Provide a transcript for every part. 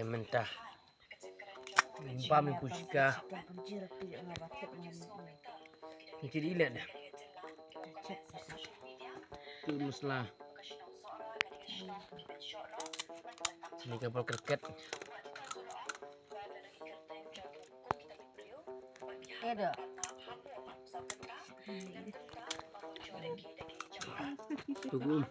mentah pami pusika jadi lihat dah tuluslah ini kapal kriket ada tunggu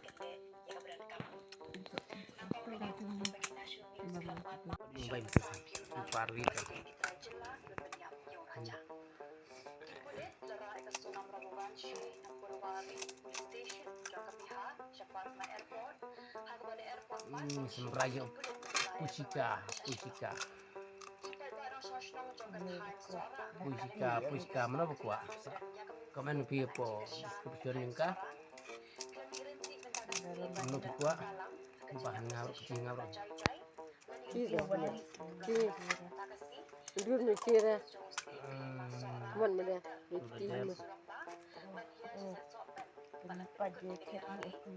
baik parwi kan semrayo pusika mana buat komen pi po description ka mana buat bahan ngalor kecil ngalor Kira mana? Dulu kira mana mana? Kira. Kenapa dia kira itu?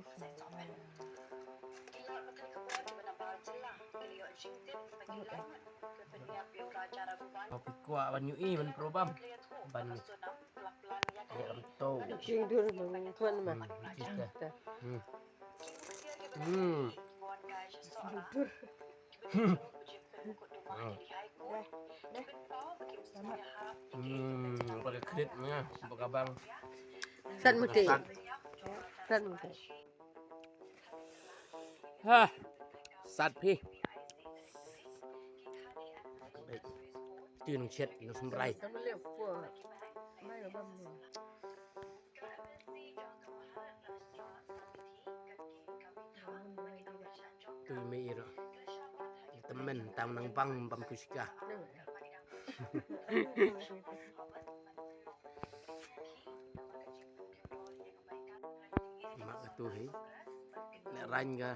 Kopi kuah banyu ban probam ban ya betul Kira dulu tuan mah. pakai kreditnya buka bang San muti. San muti. Hah sat piตื่นเช็ดnó sum rai Kamu lihat pun. Mai abang ni. tu mi iro temen tam nang bang pam kusika mak tu hi le ranh ga